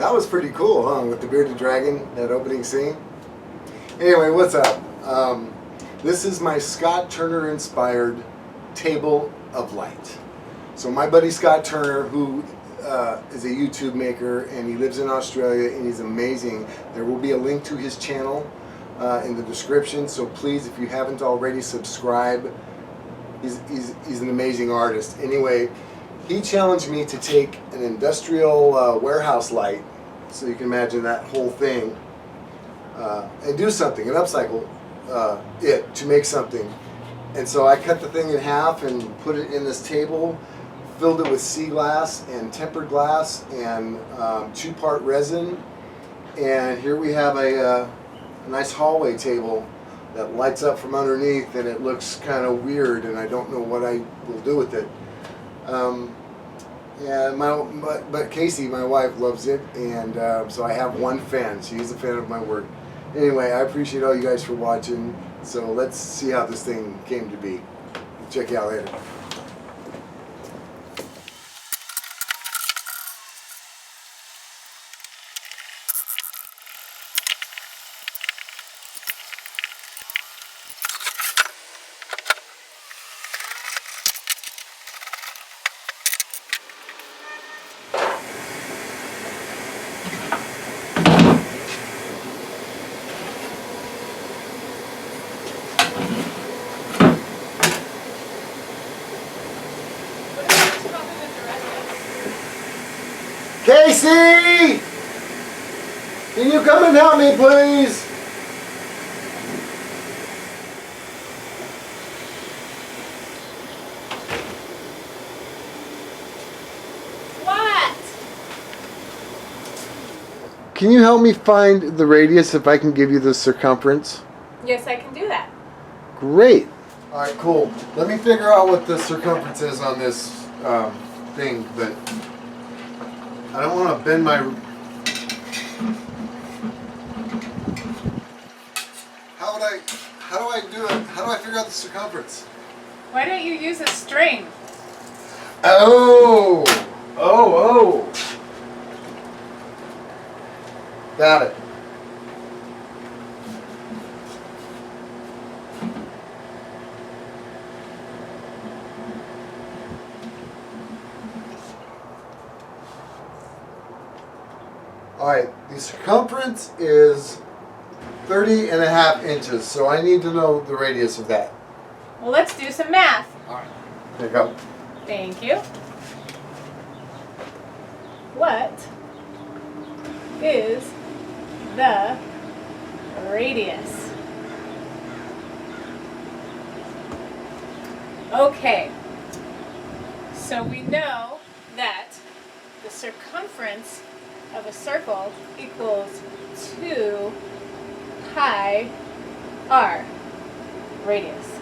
That was pretty cool, huh? With the bearded dragon, that opening scene. Anyway, what's up? This is my Scott Turner inspired table of light. So my buddy Scott Turner, who is a YouTube maker, and he lives in Australia, and he's amazing. There will be a link to his channel in the description, so please, if you haven't already, subscribe. He's an amazing artist. Anyway, he challenged me to take an industrial warehouse light, so you can imagine that whole thing, and do something, and upcycle it to make something. And so I cut the thing in half and put it in this table, filled it with sea glass and tempered glass and 2-part resin. And here we have a nice hallway table that lights up from underneath, and it looks kind of weird, and I don't know what I will do with it. But Casey, my wife, loves it, and so I have one fan. She's a fan of my work. Anyway, I appreciate all you guys for watching. So let's see how this thing came to be. Check you out later. Casey! Can you come and help me, please? What? Can you help me find the radius if I can give you the circumference? Yes, I can do that. Great. All right, cool. Let me figure out what the circumference is on this thing, but I don't want to bend my... How do I do it? How do I figure out the circumference? Why don't you use a string? Oh! Oh! Got it. Alright, the circumference is 30.5 inches, so I need to know the radius of that. Well, let's do some math. Alright, there you go. Thank you. What is the radius? Okay, so we know that the circumference of a circle equals 2 pi r, radius.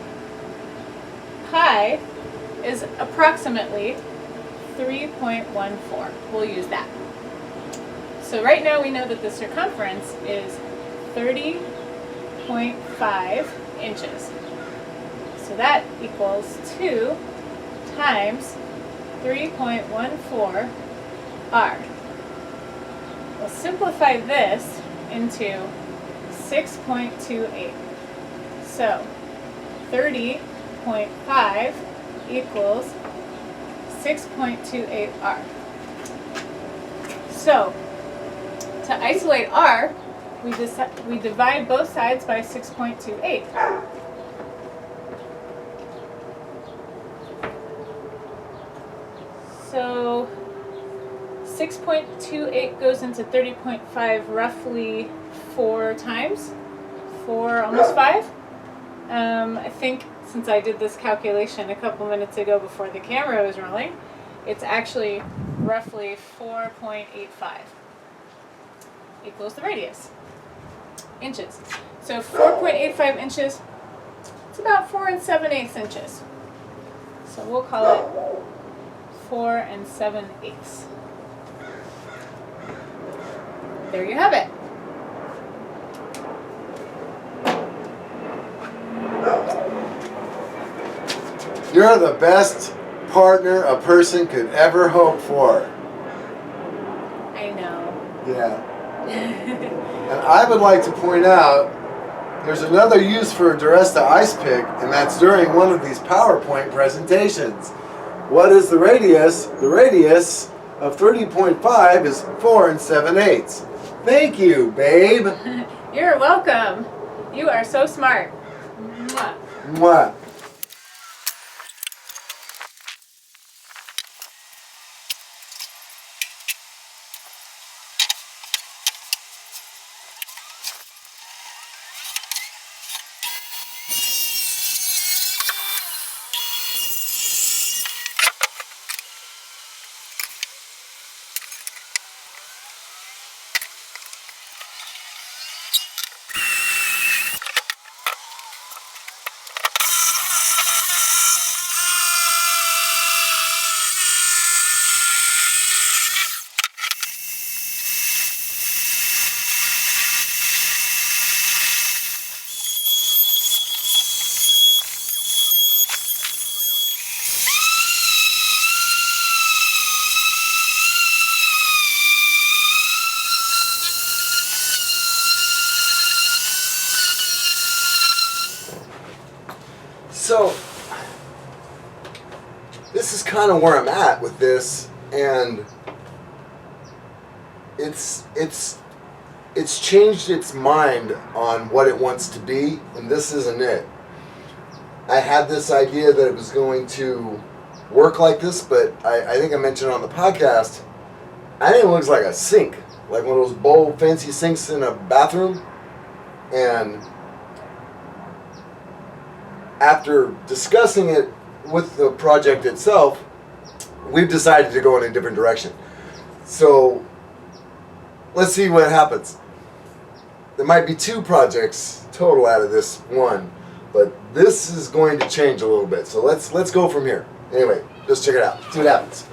Pi is approximately 3.14. We'll use that. So right now we know that the circumference is 30.5 inches. So that equals 2 times 3.14 r. We'll simplify this into 6.28. So 30.5 equals 6.28 r. So to isolate r, we divide both sides by 6.28. So 6.28 goes into 30.5 roughly 4 times, 4, almost 5. I think since I did this calculation a couple minutes ago before the camera was rolling, it's actually roughly 4.85 equals the radius, inches. So 4.85 inches, it's about 4 7/8 inches. So we'll call it 4 7/8. There you have it. You're the best partner a person could ever hope for. I know. Yeah. And I would like to point out there's another use for a Duresta ice pick, and that's during one of these PowerPoint presentations. What is the radius? The radius of 30.5 is 4 7/8. Thank you, babe. You're welcome. You are so smart. Mwah. Mwah. So, this is kind of where I'm at with this, and it's changed its mind on what it wants to be, and this isn't it. I had this idea that it was going to work like this, but I think I mentioned on the podcast, I think it looks like a sink, like one of those bold fancy sinks in a bathroom, and after discussing it with the project itself, we've decided to go in a different direction. So let's see what happens. There might be 2 projects total out of this one, but this is going to change a little bit. So let's go from here. Anyway, just check it out. See what happens.